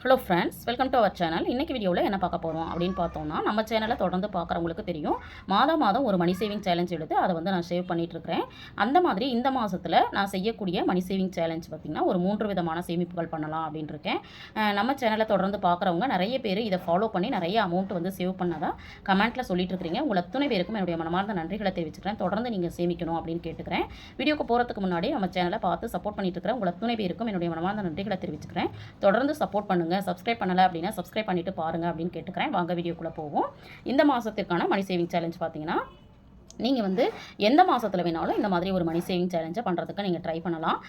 Hello friends, welcome to our channel. இன்றைக்கி வீடியோவில் என்ன பார்க்க போகிறோம் அப்படின்னு பார்த்தோம்னா, நம்ம சேனலை தொடர்ந்து பார்க்குறவங்களுக்கு தெரியும், மாதம் ஒரு மணி சேவிங் சேலஞ்ச் எடுத்து அதை வந்து நான் சேவ் பண்ணிகிட்ருக்கிறேன். அந்த மாதிரி இந்த மாதத்தில் நான் செய்யக்கூடிய மணி சேவிங் சேலஞ்ச் பார்த்திங்கன்னா ஒரு 3 விதமான சேமிப்புகள் பண்ணலாம் அப்படின்னு இருக்கேன். நம்ம சேனலை தொடர்ந்து பார்க்குறவங்க நிறைய பேர் இதை ஃபாலோ பண்ணி நிறைய அமௌண்ட் வந்து சேவ் பண்ணதாக கமெண்ட்டில் சொல்லிட்டு இருக்கிறீங்க. உங்கள் அத்தனை பேருக்கும் என்னுடைய மனமார்ந்த நன்றிகளை தெரிவிச்சுக்கிறேன். தொடர்ந்து நீங்கள் சேமிக்கணும் அப்படின்னு கேட்டுக்கிறேன். வீடியோக்கு போகிறதுக்கு முன்னாடி நம்ம சேனலை பார்த்து சப்போர்ட் பண்ணிட்டு இருக்கிறேன் உங்கள் அத்தனை பேருக்கும் என்னுடைய மனமார்ந்த நன்றிகளை தெரிவிச்சுக்கிறேன். தொடர்ந்து சப்போர்ட் பண்ணுங்கள். சப்ஸ்கிரைப் பண்ணலை அப்படின்னா சப்ஸ்கிரைப் பண்ணிவிட்டு பாருங்கள் அப்படின்னு கேட்டுக்கிறேன். வாங்க வீடியோக்குள்ளே போவோம். இந்த மாதத்திற்கான மணி சேவிங் சேலஞ்ச் பார்த்தீங்கன்னா, நீங்கள் வந்து எந்த மாதத்தில் வேணாலும் இந்த மாதிரி ஒரு மணி சேவிங் சேலஞ்சை பண்ணுறதுக்கு நீங்கள் ட்ரை பண்ணலாம்.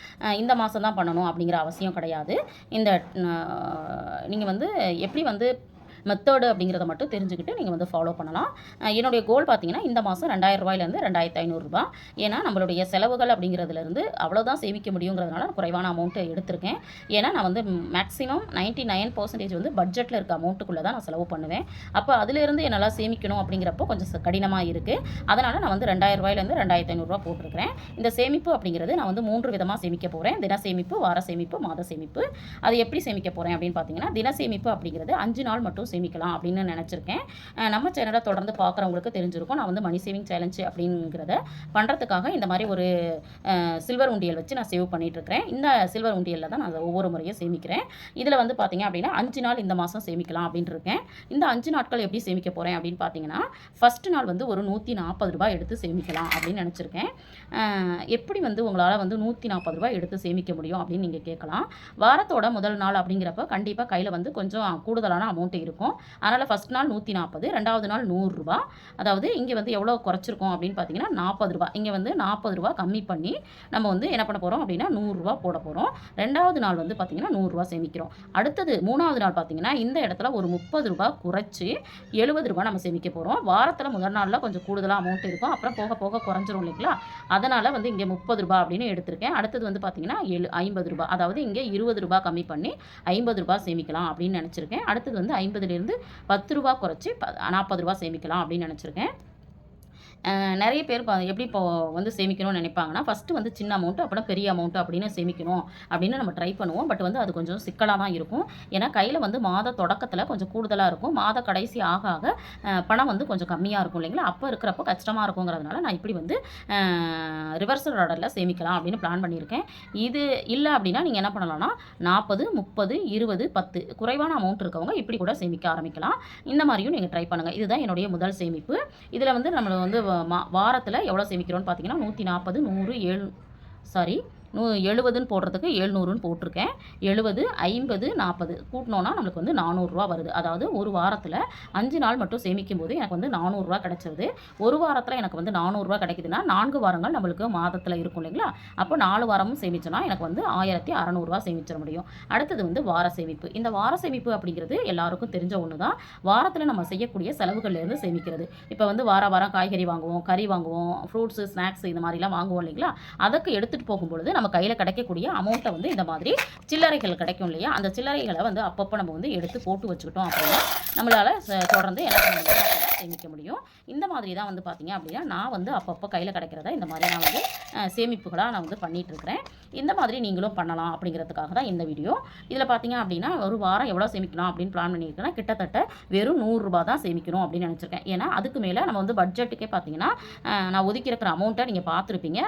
இந்த மாதம் தான் பண்ணணும் அப்படிங்கிற அவசியம் கிடையாது. இந்த நீங்கள் வந்து எப்படி வந்து மெத்தடு அப்படிங்கிறத மட்டும் தெரிஞ்சுக்கிட்டு நீங்கள் வந்து ஃபாலோ பண்ணலாம். என்னுடைய கோல் பார்த்தீங்கன்னா இந்த மாதம் ரூ. 2500 ஏன்னா நம்மளுடைய செலவுகள் அப்படிங்கிறதுலேருந்து அவ்வளோதான் சேமிக்க முடியுங்கிறதுனால குறைவான அமௌண்ட்டு எடுத்திருக்கேன். ஏன்னா நான் வந்து மேக்ஸிமம் 99% வந்து பட்ஜெட்டில் இருக்க அமௌண்ட்டுக்குள்ளே தான் நான் செலவு பண்ணுவேன். அப்போ அதிலேருந்து என்னால் சேமிக்கணும் அப்படிங்கிறப்போ கொஞ்சம் கடினமாக இருக்குது. அதனால் நான் வந்து ரூ. 2500 போட்டிருக்கிறேன். இந்த சேமிப்பு அப்படிங்கிறது நான் வந்து 3 விதமாக சேமிக்க போகிறேன். தின சேமிப்பு, வார சேமிப்பு, மாத சேமிப்பு. அது எப்படி சேமிக்க போகிறேன் அப்படின்னு பார்த்தீங்கன்னா, தின சேமிப்பு அப்படிங்கிறது 5 நாள் மட்டும் சேமிக்கலாம் அப்படின்னு நினச்சிருக்கேன். நம்ம சேனலை தொடர்ந்து பார்க்குறவங்களுக்கு தெரிஞ்சிருக்கும், நான் வந்து மணி சேவிங் சேலஞ்ச் அப்படிங்கிறத பண்ணுறதுக்காக இந்த மாதிரி ஒரு சில்வர் உண்டியல் வச்சு நான் சேவ் பண்ணிகிட்ருக்கிறேன். இந்த சில்வர் உண்டியலில் தான் நான் ஒவ்வொரு முறையும் சேமிக்கிறேன். இதில் வந்து பார்த்திங்க அப்படின்னா 5 நாள் இந்த மாதம் சேமிக்கலாம் அப்படின்ட்டு இருக்கேன். இந்த 5 நாட்கள் எப்படி சேமிக்க போகிறேன் அப்படின்னு பார்த்தீங்கன்னா, ஃபஸ்ட்டு நாள் வந்து ஒரு ரூ. 140 எடுத்து சேமிக்கலாம் அப்படின்னு நினச்சிருக்கேன். எப்படி வந்து உங்களால் வந்து ரூ. 140 எடுத்து சேமிக்க முடியும் அப்படின்னு நீங்கள் கேட்கலாம். வாரத்தோட முதல் நாள் அப்படிங்கிறப்ப கண்டிப்பாக கையில் வந்து கொஞ்சம் கூடுதலான அமௌண்ட் இருக்கும். அதனால் ஃபஸ்ட் நாள் 140, ரெண்டாவது நாள் ரூ. 100. அதாவது இங்கே வந்து எவ்வளோ குறைச்சிருக்கோம் அப்படின்னு பார்த்தீங்கன்னா ரூ. 40. இங்கே வந்து ரூ. 40 கம்மி பண்ணி நம்ம வந்து என்ன பண்ண போகிறோம் அப்படின்னா ரூ. 100 போட போகிறோம். ரெண்டாவது நாள் வந்து பார்த்திங்கன்னா ரூ. 100 சேமிக்கிறோம். அடுத்தது 3வது நாள் பார்த்திங்கன்னா இந்த இடத்துல ஒரு ரூ. 30 குறைச்சி ரூ. 70 நம்ம சேமிக்க போகிறோம். வாரத்தில் முதல் நாளில் கொஞ்சம் கூடுதலாக அமௌண்ட் இருக்கும், அப்புறம் போக போக குறைஞ்சிரும் இல்லைங்களா. அதனால் வந்து இங்கே ரூ. 30 அப்படின்னு எடுத்திருக்கேன். அடுத்தது வந்து பார்த்திங்கன்னா ரூ. 50. அதாவது இங்கே ரூ. 20 கம்மி பண்ணி ரூ. 50 சேமிக்கலாம் அப்படின்னு நினச்சிருக்கேன். அடுத்தது வந்து 50 ரூ. 10 குறைச்சி ரூ. 40 சேமிக்கலாம் அப்படின்னு நினச்சிருக்கேன். நிறைய பேர் எப்படி இப்போ வந்து சேமிக்கணும்னு நினைப்பாங்கன்னா, ஃபஸ்ட்டு வந்து சின்ன அமௌண்ட்டு அப்புறம் பெரிய அமௌண்ட்டு அப்படின்னு சேமிக்கணும் அப்படின்னு நம்ம ட்ரை பண்ணுவோம். பட் வந்து அது கொஞ்சம் சிக்கலாக தான் இருக்கும். ஏன்னா கையில் வந்து மாத தொடக்கத்தில் கொஞ்சம் கூடுதலாக இருக்கும், மாத கடைசி ஆக ஆக பணம் வந்து கொஞ்சம் கம்மியாக இருக்கும் இல்லைங்களா. அப்போ இருக்கிறப்போ கஷ்டமாக இருக்குங்கிறதுனால நான் இப்படி வந்து ரிவர்சல் ஆர்டரில் சேமிக்கலாம் அப்படின்னு பிளான் பண்ணியிருக்கேன். இது இல்லை அப்படின்னா நீங்கள் என்ன பண்ணலாம்னா 40, 30, 20, 10 குறைவான அமௌண்ட் இருக்கவங்க இப்படி கூட சேமிக்க ஆரம்பிக்கலாம். இந்த மாதிரியும் நீங்கள் ட்ரை பண்ணுங்கள். இதுதான் என்னுடைய முதல் சேமிப்பு. இதில் வந்து நம்மளை வந்து வாரத்தில் எவ்வளோ சேமிக்கிறோன்னு பார்த்தீங்கன்னா 140, 100, 70ன்னு போடுறதுக்கு 700ன்னு போட்டிருக்கேன். 70, 50, 40 கூட்டினோன்னா நம்மளுக்கு வந்து ரூ. 400 வருது. அதாவது ஒரு வாரத்தில் 5 நாள் மட்டும் சேமிக்கும் போது எனக்கு வந்து ரூ. 400 கிடச்சிருது. ஒரு வாரத்தில் எனக்கு வந்து ரூ. 400 கிடைக்குதுன்னா 4 வாரங்கள் நம்மளுக்கு மாதத்தில் இருக்கும் இல்லைங்களா. அப்போ 4 வாரமும் சேமிச்சோன்னா எனக்கு வந்து ரூ. 1600 சேமிச்சிட முடியும். அடுத்தது வந்து வார சேமிப்பு. இந்த வார சேமிப்பு அப்படிங்கிறது எல்லாருக்கும் தெரிஞ்ச ஒன்று தான். வாரத்தில் நம்ம செய்யக்கூடிய செலவுகள்லேருந்து சேமிக்கிறது. இப்போ வந்து வாரம் காய்கறி வாங்குவோம், கறி வாங்குவோம், ஃப்ரூட்ஸு, ஸ்நாக்ஸ் இது மாதிரிலாம் வாங்குவோம் இல்லைங்களா. அதுக்கு எடுத்துகிட்டு போகும்பொழுது நம்ம கையில் கிடைக்கக்கூடிய அமௌண்ட்டை வந்து இந்த மாதிரி சில்லறைகள் கிடைக்கும் இல்லையா, அந்த சில்லறைகளை வந்து அப்பப்போ நம்ம வந்து எடுத்து போட்டு வச்சுக்கிட்டோம் அப்படின்னா நம்மளால் தொடர்ந்து என்ன பண்ண முடியும் சேமிக்க முடியும். இந்த மாதிரி தான் வந்து பார்த்திங்க அப்படின்னா நான் வந்து அப்பப்போ கையில் கிடைக்கிறத இந்த மாதிரி நான் வந்து சேமிப்புகளாக நான் வந்து பண்ணிகிட்ருக்கிறேன். இந்த மாதிரி நீங்களும் பண்ணலாம் அப்படிங்கிறதுக்காக தான் இந்த வீடியோ. இதில் பார்த்திங்க அப்படின்னா ஒரு வாரம் எவ்வளோ சேமிக்கலாம் அப்படின்னு பிளான் பண்ணியிருக்கேன்னா கிட்டத்தட்ட வெறும் ரூ. 100 தான் சேமிக்கணும் அப்படின்னு நினச்சிருக்கேன். ஏன்னா அதுக்கு மேலே நம்ம வந்து பட்ஜெட்டுக்கே பார்த்திங்கன்னா நான் ஒதுக்கி இருக்கிற அமௌண்ட்டை நீங்கள் பார்த்துருப்பீங்க.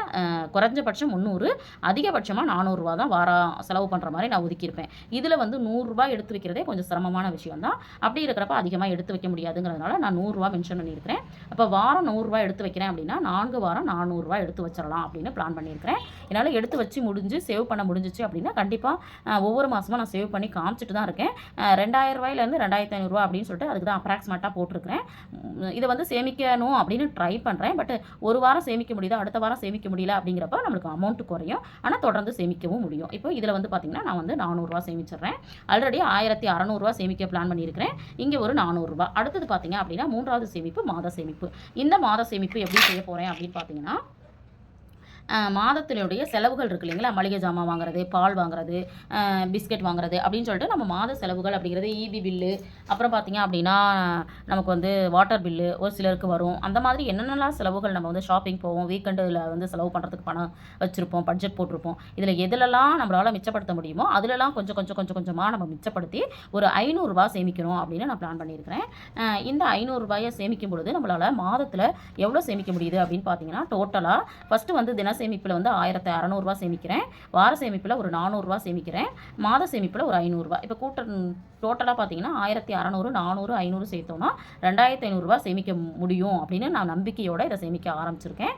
குறைஞ்சபட்சம் 300, அதிகபட்சமாக ரூ. 400 தான் வாரம் செலவு பண்ணுற மாதிரி நான் ஒதுக்கியிருப்பேன். இதில் வந்து ரூ. 100 எடுத்து வைக்கிறதே கொஞ்சம் சிரமமான விஷயம் தான். அப்படி இருக்கிறப்ப அதிகமாக எடுத்து வைக்க முடியாதுங்கிறதுனால நான் ரூ. 100 மென்ஷன் பண்ணியிருக்கிறேன். அப்போ வாரம் ரூ. 100 எடுத்து வைக்கிறேன் அப்படின்னா 4 வாரம் ரூ. 400 எடுத்து வச்சிடலாம் அப்படின்னு பிளான் பண்ணியிருக்கிறேன். என்னால் எடுத்து வச்சு சேவ் பண்ண முடிஞ்சிச்சு அப்படின்னா கண்டிப்பாக ஒவ்வொரு மாதமும் நான் சேவ் பண்ணி காமிச்சிட்டு தான் இருக்கேன். ரூ. 2000 ரூ. 2500 அப்படின்னு சொல்லிட்டு அதுக்கு தான் அப்ராக்சிமேட்டாக போட்டிருக்கிறேன். இதை வந்து சேமிக்கணும் அப்படின்னு ட்ரை பண்ணுறேன். பட் ஒரு வாரம் சேமிக்க முடியுது, அடுத்த வாரம் சேமிக்க முடியல அப்படிங்கிறப்ப நம்மளுக்கு அமௌண்ட் குறையும், ஆனால் தொடர்ந்து சேமிக்கவும் முடியும். இப்போ இதில் வந்து பார்த்திங்கன்னா நான் வந்து ரூ. 400 சேமிச்சிடுறேன். ஆல்ரெடி ரூ. 1600 சேமிக்க பிளான் பண்ணியிருக்கிறேன். இங்கே ஒரு ரூ. 400. அடுத்தது பார்த்திங்க அப்படின்னா 3வது சேமிப்பு மாத சேமிப்பு. இந்த மாத சேமிப்பு எப்படி செய்ய போகிறேன் அப்படின்னு பார்த்தீங்கன்னா, மாதத்தினுடைய செலவுகள் இருக்குது இல்லைங்களா, மளிகை ஜாமான் வாங்குறது, பால் வாங்குறது, பிஸ்கெட் வாங்குறது அப்படின்னு சொல்லிட்டு நம்ம மாத செலவுகள் அப்படிங்கிறது ஈபி பில்லு, அப்புறம் பார்த்திங்க அப்படின்னா நமக்கு வந்து வாட்டர் பில்லு ஒரு சிலருக்கு வரும். அந்த மாதிரி என்னென்னலாம் செலவுகள் நம்ம வந்து ஷாப்பிங் போவோம், வீக்கெண்டில் வந்து செலவு பண்ணுறதுக்கு பணம் வச்சுருப்போம், பட்ஜெட் போட்டிருப்போம். இதில் எதுலலாம் நம்மளால் மிச்சப்படுத்த முடியுமோ அதிலலாம் கொஞ்சம் கொஞ்சம் கொஞ்சம் கொஞ்சமாக நம்ம மிச்சப்படுத்தி ஒரு ரூ. 500 சேமிக்கணும் அப்படின்னு நான் பிளான் பண்ணியிருக்கிறேன். இந்த ரூ. 500 சேமிக்கும் பொழுது நம்மளால் மாதத்தில் எவ்வளோ சேமிக்க முடியுது அப்படின்னு பார்த்தீங்கன்னா, டோட்டலாக ஃபஸ்ட்டு வந்து தின சேமிப்பில் வந்து ரூ. 1600 சேமிக்கிறேன், வார சேமிப்பில் ஒரு ரூ. 400 சேமிக்கிறேன், மாத சேமிப்பில் ஒரு ரூ. 500. இப்போ டோட்டலாக பார்த்தீங்கன்னா 1600, 400, 500 சேர்த்தோம்னா ரூ. 2500 சேமிக்க முடியும் அப்படின்னு நான் நம்பிக்கையோடு இதை சேமிக்க ஆரம்பிச்சிருக்கேன்.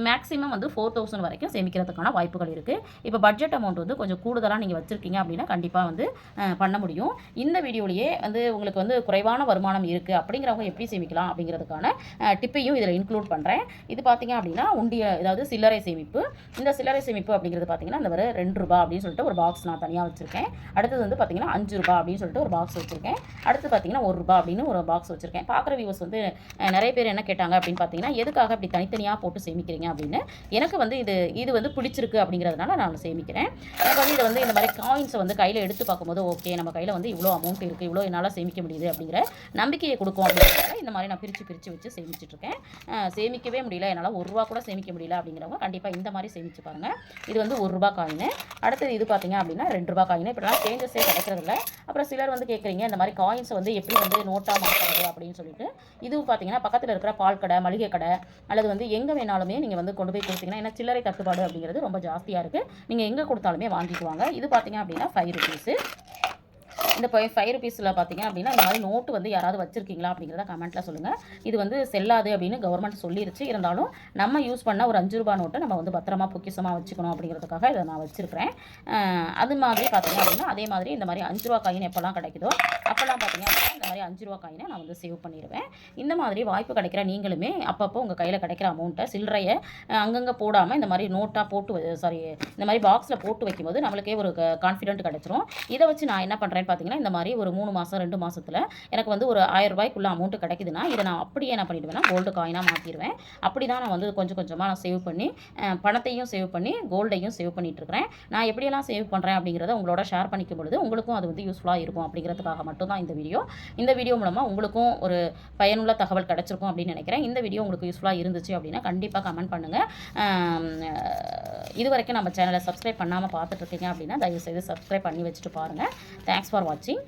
மேக்ஸிமம் வந்து 4000 வரைக்கும் சேமிக்கிறதுக்கான வாய்ப்புகள் இருக்குது. இப்போ பட்ஜெட் அமௌண்ட் வந்து கொஞ்சம் கூடுதலாக நீங்கள் வச்சுருக்கீங்க அப்படின்னா கண்டிப்பாக வந்து பண்ண முடியும். இந்த வீடியோலேயே வந்து உங்களுக்கு வந்து குறைவான வருமானம் இருக்குது அப்படிங்கிறவங்க எப்படி சேமிக்கலாம் அப்படிங்கிறதுக்கான டிப்பையும் இதில் இன்க்ளூட் பண்ணுறேன். இது பார்த்தீங்க அப்படின்னா அதாவது சில்லறை சேமிப்பு. இந்த சில்லறை சேமிப்பு அப்படிங்கிறது பார்த்தீங்கன்னா இந்த வர ரூ. 2 அப்படின்னு சொல்லிட்டு ஒரு பாக்ஸ் நான் தனியாக வச்சுருக்கேன். அடுத்தது வந்து பார்த்தீங்கன்னா ரூ. 5 அப்படின்னு சொல்லிட்டு ஒரு பாக்ஸ் வச்சுருக்கேன். அடுத்து பார்த்தீங்கன்னா ரூ. 1 அப்படின்னு ஒரு பாக்ஸ் வச்சுருக்கேன். பார்க்குற வியூவர்ஸ் வந்து நிறைய பேர் என்ன கேட்டாங்க அப்படின்னு பார்த்தீங்கன்னா, எதுக்காக அப்படி தனித்தனியாக போட்டு சேமிக்கிறீங்க அப்படின்னு. எனக்கு வந்து இது வந்து பிடிச்சிருக்கு அப்படிங்கிறதுனால நான் சேமிக்கிறேன். எனக்கு வந்து இதை வந்து இந்த மாதிரி காயின்ஸை வந்து கையில் எடுத்து பார்க்கும்போது ஓகே நம்ம கையில் வந்து இவ்வளோ அமௌண்ட் இருக்குது, இவ்வளோ என்னால் சேமிக்க முடியுது அப்படிங்கிற நம்பிக்கையை கொடுக்கும் அப்படிங்கிறதால இந்த மாதிரி நான் பிரித்து வச்சு சேமிச்சிட்ருக்கேன். சேமிக்கவே முடியல, என்னால் ரூ. 1 கூட சேமிக்க முடியல அப்படிங்கிறவங்க கண்டிப்பாக இந்த மாதிரி சேமிச்சு பாருங்கள். இது வந்து ரூ. 1 காயின். அடுத்தது இது பார்த்தீங்க அப்படின்னா ரூ. 2 காயின். இப்படிலாம் சேஞ்சஸே கிடைக்கிறதில்ல. அப்புறம் சிலர் வந்து கேட்குறீங்க இந்த மாதிரி காயின்ஸை வந்து எப்படி வந்து நோட்டாக மாற்றுறது அப்படின்னு சொல்லிட்டு. இதுவும் பார்த்தீங்கன்னா பக்கத்தில் இருக்கிற பால் கடை, மளிகை கடை அல்லது வந்து எங்கே வேணாலுமே நீங்கள் வந்து கொண்டு போய் கொடுத்தீங்கன்னா, ஏன்னா சில்லறை தட்டுப்பாடு அப்படிங்கிறது ரொம்ப ஜாஸ்தியாக இருக்குது, நீங்கள் எங்கே கொடுத்தாலுமே வாங்கிக்குவாங்க. இது பார்த்தீங்க அப்படின்னா ₹5. இந்த ₹5 பார்த்தீங்க அப்படின்னா இந்த மாதிரி நோட்டு வந்து யாராவது வச்சுருக்கீங்களா அப்படிங்கிறத கமெண்ட்டில் சொல்லுங்கள். இது வந்து செல்லாது அப்படின்னு கவர்மெண்ட் சொல்லிருச்சு. இருந்தாலும் நம்ம யூஸ் பண்ண ஒரு ₹5 நோட்டை நம்ம வந்து பத்திரமா பொக்கிஷமாக வச்சுக்கணும் அப்படிங்கிறதுக்காக இதை நான் வச்சுருக்கிறேன். அது மாதிரி பார்த்தீங்க அப்படின்னா அதே மாதிரி இந்த மாதிரி ₹5 காயின் எப்போல்லாம் கிடைக்குதோ அப்போல்லாம் பார்த்தீங்க அப்படின்னா இந்த மாதிரி ₹5 காயினை நான் வந்து சேவ் பண்ணிடுவேன். இந்த மாதிரி வாய்ப்பு கிடைக்கிற நீங்களுமே அப்பப்போ உங்கள் கையில் கிடைக்கிற அமௌண்ட்டை சில்லறையை அங்கங்கே போடாமல் இந்த மாதிரி நோட்டாக இந்த மாதிரி பாக்ஸில் போட்டு வைக்கும்போது நம்மளுக்கே ஒரு கான்ஃபிடென்ட் கிடச்சிரும். இதை வச்சு நான் என்ன பண்ணுறேன்னு பார்த்தீங்கன்னா, இந்த மாதிரி ஒரு 3 மாதம் 2 மாதத்தில் எனக்கு வந்து ஒரு ₹1000 அமௌண்ட் கிடைக்குதுன்னா இதை நான் அப்படியே என்ன பண்ணிடுவேன்னா கோல்டு காயினாக மாற்றிடுவேன். அப்படி தான் நான் வந்து கொஞ்சம் கொஞ்சமாக நான் சேவ் பண்ணி பணத்தையும் சேவ் பண்ணி கோல்டையும் சேவ் பண்ணிகிட்ருக்கிறேன். நான் எப்படியெல்லாம் சேவ் பண்ணுறேன் அப்படிங்கிறத உங்களோட ஷேர் பண்ணிக்கும் பொழுது உங்களுக்கும் அது வந்து யூஸ்ஃபுல்லாக இருக்கும் அப்படிங்கிறதுக்காக மட்டும்தான் இந்த வீடியோ மூலமாக உங்களுக்கும் ஒரு பயனுள்ள தகவல் கிடச்சிருக்கும் அப்படின்னு நினைக்கிறேன். இந்த வீடியோ உங்களுக்கு யூஸ்ஃபுல்லாக இருந்துச்சு அப்படின்னா கண்டிப்பாக கமெண்ட் பண்ணுங்கள். இது வரைக்கும் நம்ம சேனலை சப்ஸ்கிரைப் பண்ணாமல் பார்த்துட்ருக்கீங்க அப்படின்னா தயவுசெய்து சப்ஸ்கிரைப் பண்ணி வச்சுட்டு பாருங்கள். தேங்க்ஸ் ஃபார் வாட்சிங்.